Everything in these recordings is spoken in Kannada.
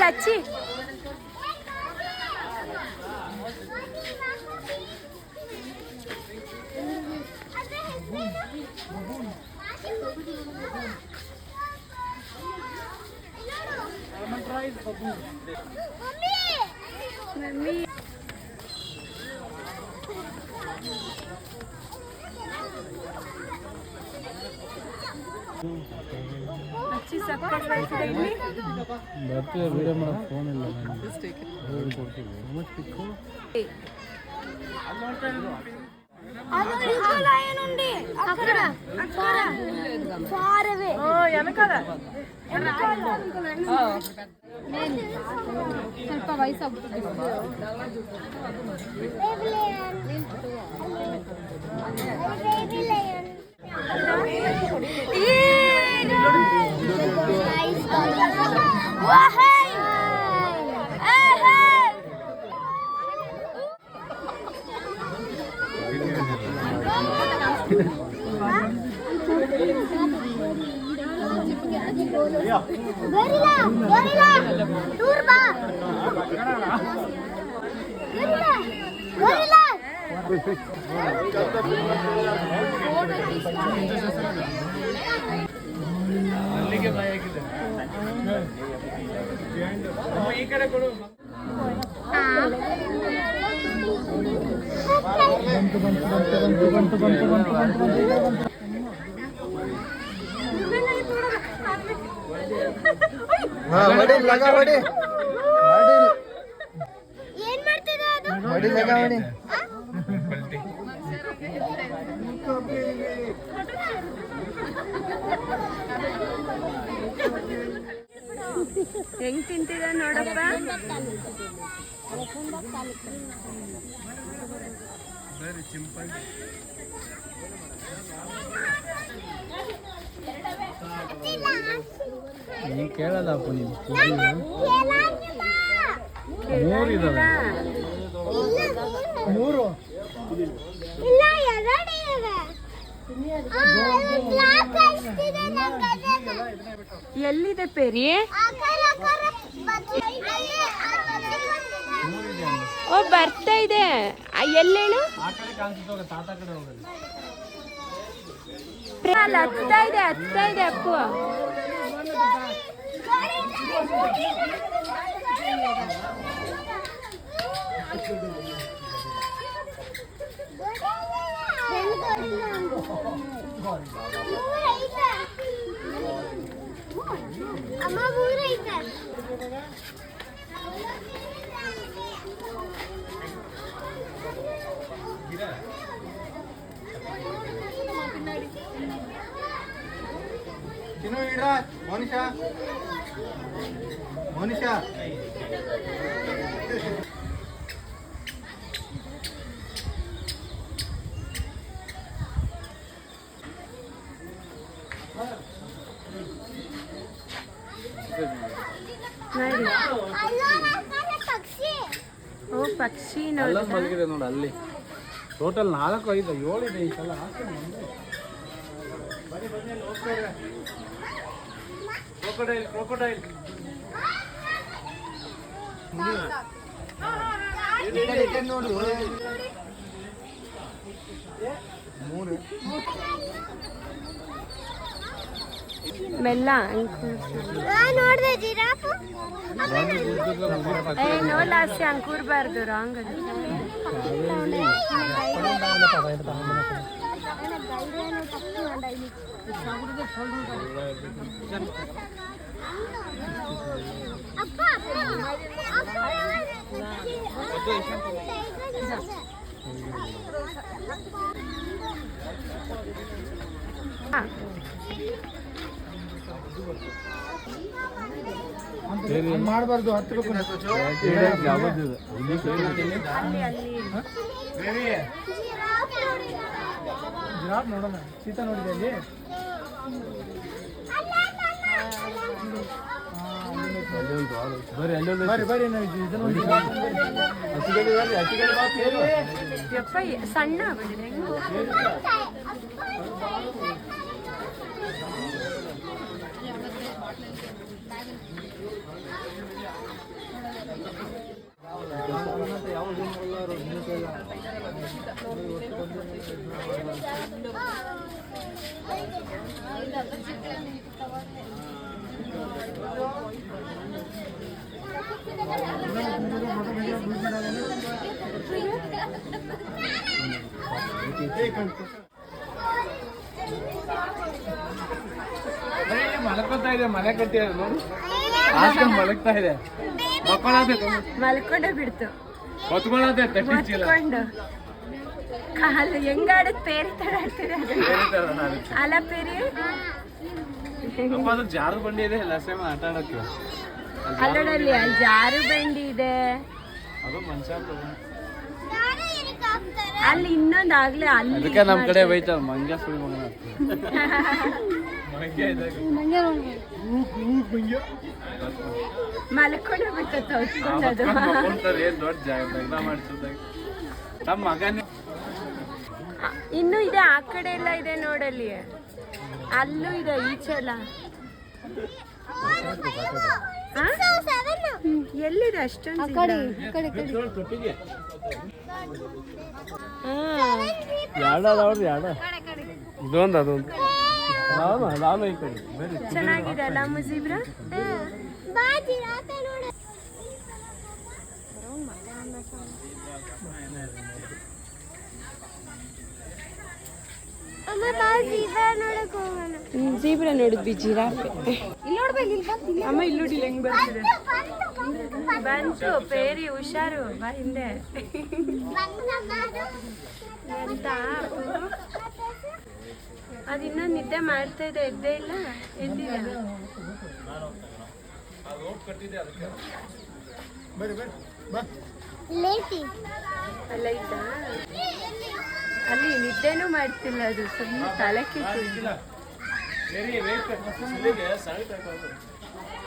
ಹಚ್ಚಿ ಮಮ್ಮಿ अच्छी सबका प्राइस देंगे ಬರ್ತೀಯ ವಿಡಿಯೋ ಮಾಡೋ ಫೋನ್ ಇಲ್ಲ ಸ್ವಲ್ಪ ವಯಸ್ಸು ಅಲ್ಲಿಗೆ ಭಯ ಆಗಿದೆ ಈ ಕಡೆ ಕೊಡು ಹೆಂಗ್ ತಿಂತಿದ ನೋಡಪ್ಪ ನೀ ಕೇಳಲ್ಲಪ್ಪ ನೀವು ಮೂರು ಎಲ್ಲಿದೆ ಪೇರಿ ಓ ಬರ್ತಾ ಇದೆ ಎಲ್ಲೇಳು ಹತ್ತಾ ಇದೆ ಅಪ್ಪು ಅಮ್ಮ ಊರೈತೆ ಚಿನ್ನು ಇಡ್ರಾ ಮೋನಿಶಾ ಮೋನಿಶಾ ಓ ಪಕ್ಷಿ ಮಲಗಿದೆ ನೋಡಿ ಅಲ್ಲಿ ಟೋಟಲ್ 4 5 7 ಇದೆ ಈ ಸಲ ಕ್ರೊಕೊಡೈಲ್ ನೋಡು ಮೆಲ್ಲ ನೋಡ್ದೆ ಜಿರಾಫ್ ನೋ ಲಾಸ್ಯ ಅಂಕೂರ್ಬಾರ್ದು ರಾಂಗ್ ಅದು ಮಾಡಬಾರ್ದು ಹತ್ತಬೇಕು ಜಿರಾಫ್ ನೋಡೋಣ ಸೀತಾ ನೋಡಿದೆ ಅಲ್ಲಿ ಬರ್ರಿ ಸಣ್ಣ ಮಲಕೋತಾ ಇದೆ, ಮನೆ ಕಟ್ಟಿ ನೋಡಿ ಮಲಗ್ತಾ ಇದೆ. ಮಕ್ಕಳಾದ್ರೆ ಮಲ್ಕೊಂಡೇ ಬಿಡ್ತು ಹೊತ್ಕೊಳ್ಳೋದೆ ತಟ್ಟಿಚ್ಚಿಲ್ಲ. ಹೊತ್ಕೊಂಡು ಕಾಲು ಹೆಂಗಾಡದ್ ಪೇರಿ ತರ ಆಡ್ತಿದೆ ಅಲ್ಲ ಪೇರಿ. ಅದು ಜಾರು ಬಂಡಿ ಇದೆ ಲಸೆ ಆಟ ಆಡಕ್ಕೆ. ಅಲ್ಲೋಡಲ್ಲಿ ಅಲ್ಲಿ ಜಾರು ಬಂಡಿ ಇದೆ, ಅದು ಮನುಷ್ಯ ಅಲ್ಲಿ ಇನ್ನೊಂದು ಆಗ್ಲೇ ಅಲ್ಲಿ. ಅದಕ್ಕೆ ನಮ್ ಕಡೆ ಬೈತಾವ ಮಂಗ್ಯ ಸುಳಿ ಮಗನ. ಮಲ್ಕೊಂಡು ಬಿಡ್ತೈತೆ ಹೊತ್ಕೊಂಡದು. ಏನ್ ದೊಡ್ಡ ಜಾಗ ಮಾಡ್ತಿದ್ದಾಗ ನಮ್ಮ ಮಗನೇ. ಇನ್ನೂ ಇದೆ, ಆ ಕಡೆ ಎಲ್ಲ ಇದೆ ನೋಡಲ್ಲಿ, ಅಲ್ಲೂ ಇದೆ ಈಚೆ ಎಲ್ಲ. ಎಲ್ಲಿದೆ ಅಷ್ಟೊಂದು? ಇದೊಂದು ಅದೊಂದು ನಾನು ಈ ಕಡೆ ಚೆನ್ನಾಗಿದೆ ಅಲ್ಲ ಮುಜೀಬ್ರ? ಜೀಬ್ರ ನೋಡಿದ್ವಿ, ಜಿರಾಫೆ. ಅಮ್ಮ ಇಲ್ಲಿ ನೋಡಿ ಹೆಂಗ್ ಬರ್ತಿದೆ. ಬಂತು ಪೇರಿ, ಹುಷಾರು, ಬಾ ಹಿಂದೆ. ಎಂತ ಅದು ಇನ್ನೊಂದು ನಿದ್ದೆ ಮಾಡ್ತಾ ಇದೆ, ಎದ್ದೇ ಇಲ್ಲ, ಎದ್ದಿದೆ. ಅಲ್ಲ ಇದ್ದ ಅಲ್ಲಿ ನಿದ್ದೆನೂ ಮಾಡ್ತಿಲ್ಲ, ಅದು ಸುಮ್ಮನೆ ತಲೆ ಕಿತ್ತಿಲ್ಲ.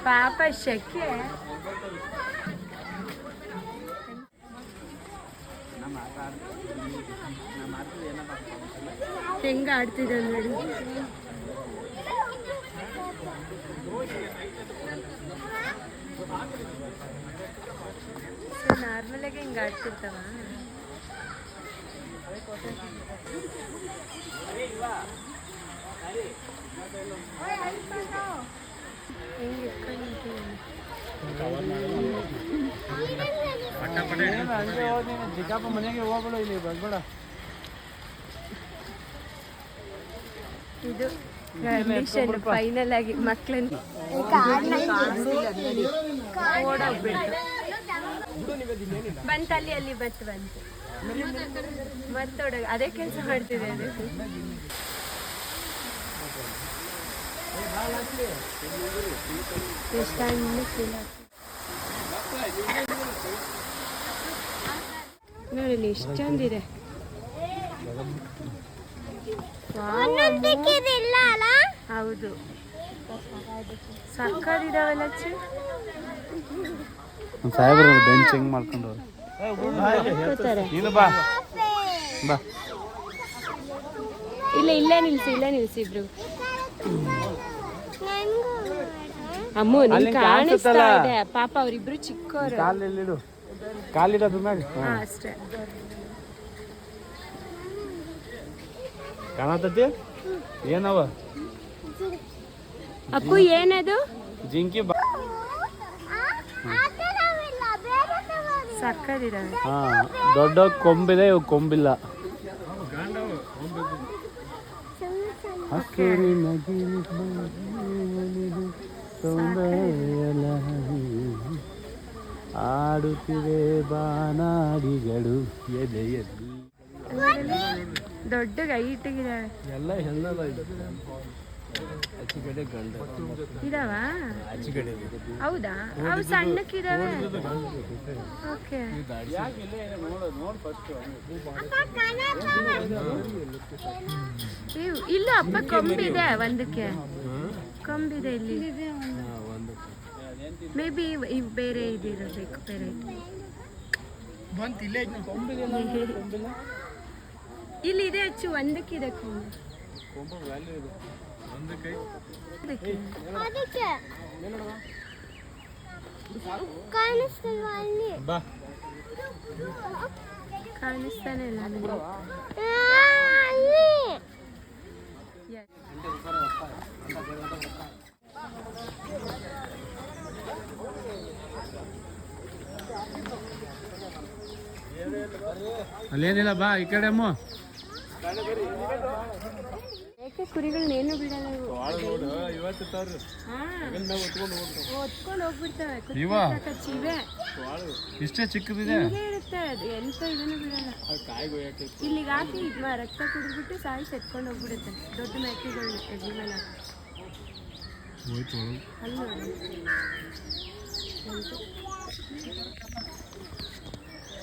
ಪಾಪ ಶೆಕೆ. ಹೆಂಗ ಆಡ್ತಿದ್ದ ನೋಡಿ. ನಾರ್ಮಲ್ ಆಗಿ ಹಿಂಗ ಆಡ್ತಿರ್ತಾವ. ಜಿಗಾಪ ಮನೆಗೆ ಹೋಗ್ಬೇಡ, ಇಲ್ಲಿ ಬರ್ಬೇಡ. ಇದು ಕಂಡೀಷನ್ ಫೈನಲ್ ಆಗಿ ಮಕ್ಕಳನ್ನ ಓಡೋಗ್ಬಿಡ್ತು. ಬಂತಲ್ಲಿ, ಅಲ್ಲಿ ಬಂತು ಮತ್ತೋಡ ಅದೇ ಕೆಲಸ ಮಾಡ್ತಿದೆ ಅದು. ನೋಡಿ ಇಷ್ಟೊಂದಿದೆ. ಹೌದು, ಸಕ್ಕದಿದಾವಲ್ಲ. ಸಾಹೇಬ್ರ ಬೆಂಚ್ ಹೆಂಗ್ ಮಾಡ್ಕೊಂಡು ಬಾ ಬಾ. ಇಲ್ಲೇ ನಿಲ್ಸಿ ಇಬ್ರು. ಅಮ್ಮು ನಿನ್ ಕಾಣಿಸ್ತಾ ಇದೆ ಪಾಪ, ಅವ್ರಿಬ್ರು ಚಿಕ್ಕವರು. ಕಾಲಿಡೋದು ಮ್ಯಾಗ ಅಷ್ಟೇ ಕಾಣತತಿ. ಏನವ ಅಪ್ಪು? ಏನದು? ಜಿಂಕಿ. ಸಕ್ಕದಿದೆ. ಹಾ, ದೊಡ್ಡ ಕೊಂಬಿದೆ, ಇವು ಕೊಂಬಿಲ್ಲ. ಆಡುತ್ತಿವೆ ಬಾನಾಡಿಗಳು ಎದೆಯಲ್ಲಿ. ದೊಡ್ಡ ಹೈಟಿಗಿದಾವೆ ಎಲ್ಲ ಹೆಣ್ಣದ ಆಚೆಗಡೆ ಗಂಡ ಇದಾವ. ಆಚೆಗಡೆ. ಹೌದಾ? ಅವು ಸಣ್ಣಕ್ಕಿದಾವೆ. ಓಕೆ. ಇಲ್ಲ ಅಪ್ಪ, ಕೊಂಬಿದೆ ಒಂದಕ್ಕೆ, ಕೊಂಬಿದೆ ಇಲ್ಲಿ. ಮೇ ಬಿ ಇವು ಬೇರೆ ಇದಿರಬೇಕು, ಬೇರೆ. ಇಲ್ಲಿ ಇದೆ ಹೆಚ್ಚು, ಒಂದಕ್ಕಿದೆ ಕಾಣಿಸ್ತಲ್ವಾ ಅಲ್ಲಿ? ಬಾ ಕಾಣಿಸ್ತಾನೆ ಇಲ್ಲ ನನಗೆ. ಅಲ್ಲಿ ಅಲ್ಲೇನಿಲ್ಲ, ಬಾ ಈ ಕಡೆ ಅಮ್ಮ. ಯಾಕೆ ಕುರಿಗಳನ್ನೇನು ಬಿಡಲ್ಲ ಇವು. ಹೊತ್ಕೊಂಡು ಹೋಗ್ಬಿಡ್ತವೆ. ಚಿವೆ ಇಷ್ಟೇ ಚಿಕ್ಕದಿದೆ. ಹಿಂಗೆ ಇರುತ್ತೆ ಅದು, ಎಂತ ಇದನ್ನು ಬಿಡಲ್ಲ. ಇಲ್ಲಿಗೆ ಹಾಕಿ ರಕ್ತ ಕುಡಿದ್ಬಿಟ್ಟು ಸಾಯಿಸಿ ಎತ್ಕೊಂಡು ಹೋಗ್ಬಿಡುತ್ತೆ. ದೊಡ್ಡ ಮೇಕೆಗಳು ಎಡ್ಲಿ ಮೇಲೆ ಅಲ್ಲಿ ನೋಡಿ.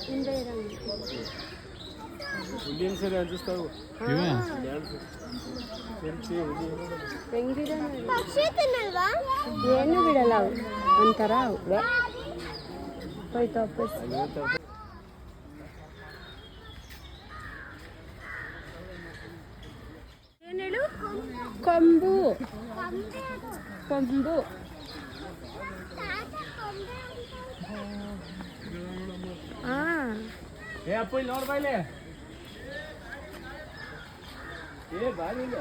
ಹಿಂದೆ ಇರಂಗಿಲ್ಲ. ಹೆಂಗಿದೆ ನೋಡಿ. ಪಕ್ಷಿ ತಿನ್ನಲ್ವಾ? ಏನು ಬಿಡಲ್ಲ ಅವು, ಒಂಥರ ಅವು ಹೋಯ್ತು ವಾಪಸ್. ಏನ್ ಹೇಳು? ಕೊಂಬು. ಕೊಂಬು ಹಾ. ಏ ಅಪ್ಪ ಇಲ್ಲಿ ನೋಡ್ ಬಾಯ್ಲೆ. ಏ ಬಾರಿ ಇಲ್ಲ.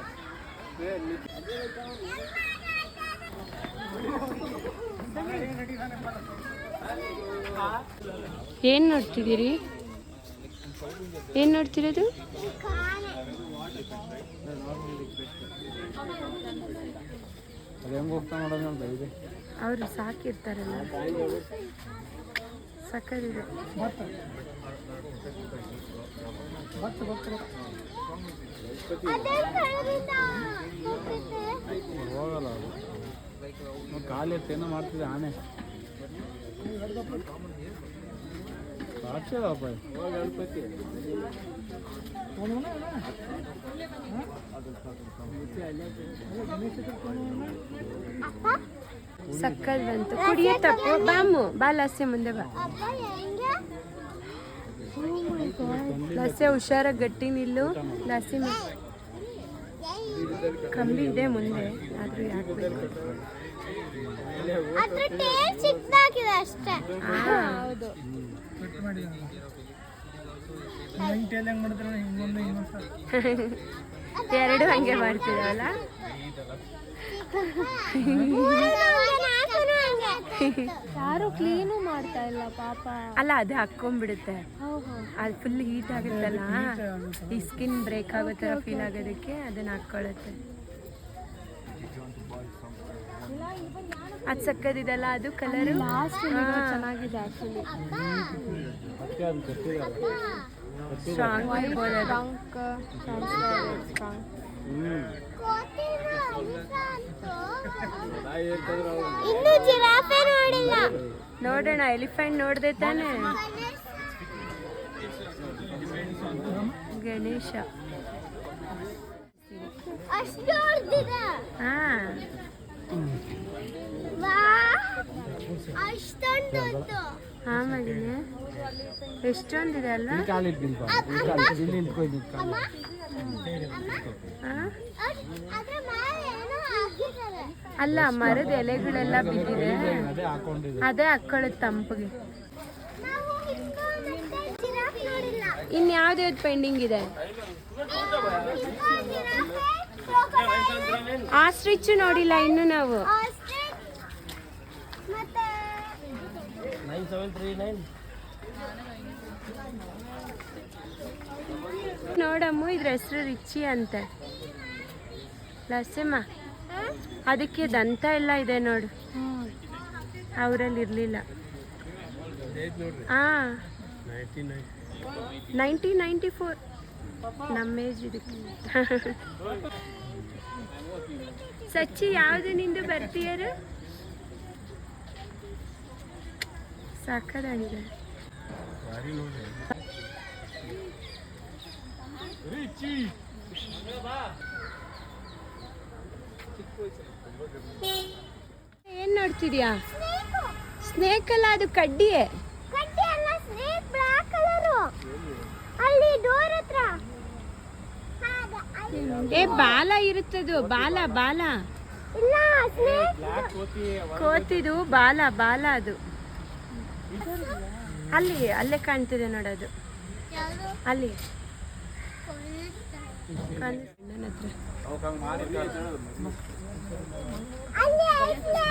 ಏನ್ ನೋಡ್ತಿದ್ದೀರಿ? ಏನ್ ನೋಡ್ತಿರೋದು? ಅದು ಹೆಂಗ್ ಹೋಗ್ತಾ ನೋಡೋಣ ಅಂತ ಇದೆ. ಅವರು ಸಾಕಿರ್ತಾರಲ್ಲ, ಸಕ್ಕದಿದೆ. ಹೋಗಲ್ಲ ಅದು, ಕಾಲು ಎತ್ತೇನೋ ಮಾಡ್ತಿದೆ ಆನೆ. ಸಾಕ್ಸೇವಪ್ಪ ಗಣಪತಿ. ಸಕ್ಕಲ್ ಬಂತು. ಕುಡಿಯೇ ತಪ್ಪು. ಬಾಮು ಬಾ, ಲಸ್ಸೆ ಮುಂದೆ ಬಾ. ಲಸ್ಸೆ ಹುಷಾರಾಗಿ ಗಟ್ಟಿ ನಿಲ್ಲು. ಲಸ್ಸಿ ಕಂಬಿ ಇದೆ ಮುಂದೆ, ಆದ್ರೂ ಯಾಕೆ ಅಷ್ಟೇ. ಹೌದು. ಎರಡು ಹಂಗೆ ಮಾಡ್ತಿದವಲ್ಲ. ಯಾರು ಕ್ಲೀನು ಮಾಡ್ತಾ ಇಲ್ಲ ಪಾಪ. ಅಲ್ಲ, ಅದು ಹಾಕೊಂಡ್ಬಿಡುತ್ತೆ. ಅದು ಫುಲ್ ಹೀಟ್ ಆಗುತ್ತಲ್ಲ, ಈ ಸ್ಕಿನ್ ಬ್ರೇಕ್ ಆಗೋ ಥರ ಫೀಲ್ ಆಗೋದಕ್ಕೆ ಅದನ್ನ ಹಾಕೊಳ್ಳುತ್ತೆ. ಅದು ಸಕ್ಕದಿದೆಲ್ಲ, ಅದು ಕಲರ್ ಚೆನ್ನಾಗಿದೆ ಆಕ್ಚುಲಿ. ಸ್ಟ್ರಾಂಗ್ ಇನ್ನು ಜಿರಾಫೆ ನೋಡಿಲ್ಲ. ನೋಡೋಣ. ಎಲಿಫೆಂಟ್ ನೋಡ್ದೆ ತಾನೆ? ಗಣೇಶ ಅಷ್ಟು ಹೊಡ್ದಿದೆ. ಹಾ, ಅಷ್ಟೊಂದು ಹಾ ಮಗನೇ, ಎಷ್ಟೊಂದಿದೆ ಅಲ್ಲ. ಅಲ್ಲ, ಮರದ ಎಲೆಗಳೆಲ್ಲ ಬಿದ್ದಿದೆ, ಅದೇ ಹಾಕೊಳ್ಳೋದು ತಂಪಿಗೆ. ಇನ್ಯಾವ್ದು ಪೆಂಡಿಂಗ್ ಇದೆ? ಆಸ್ಟ್ರಿಚ್ ನೋಡಿಲ್ಲ ಇನ್ನು ನಾವು. ನೋಡಮ್ಮ, ಇದ್ರ ಹೆಸರು ರಿಚಿ ಅಂತೆ. ಲಸ್ಸಮ್ಮ, ಅದಕ್ಕೆ ದಂತ ಎಲ್ಲ ಇದೆ ನೋಡು, ಅವರಲ್ಲಿ ಇರಲಿಲ್ಲ. ಹಾಂ, 1994 ನಮ್ಮ ಏಜ್ ಇದಕ್ಕೆ. ಸಚ್ಚಿ, ಯಾವುದು ನಿಂದು ಬರ್ತೀಯರು? ಸಾಕದಾಗಿದೆ. ಏನ್ ನೋಡ್ತಿದ್ಯಾ? ಸ್ನೇಕ್ ಅಲ್ಲ, ಅದು ಕಡ್ಡಿಯೇ. ಕಡ್ಡಿ ಅಲ್ಲ, ಸ್ನೇಕ್ ಬ್ಲಾಕ್ ಕಲರ್. ಅಲ್ಲಿ ಡೋರ್ ಹತ್ರ ಏ ಬಾಲ ಇರುತ್ತದು, ಬಾಲ ಬಾಲ ಇಲ್ಲ, ಸ್ನೇಕ್ ಕೋತಿದು ಬಾಲ ಬಾಲ ಅದು. ಅಲ್ಲಿ ಅಲ್ಲೇ ಕಾಣ್ತಿದೆ ನೋಡೋದು, ಅಲ್ಲಿ ಅವಕ್ಕೆ ಹಂಗೆ ಮಾಡಿ ಅಲ್ಲಿ ಐತೆ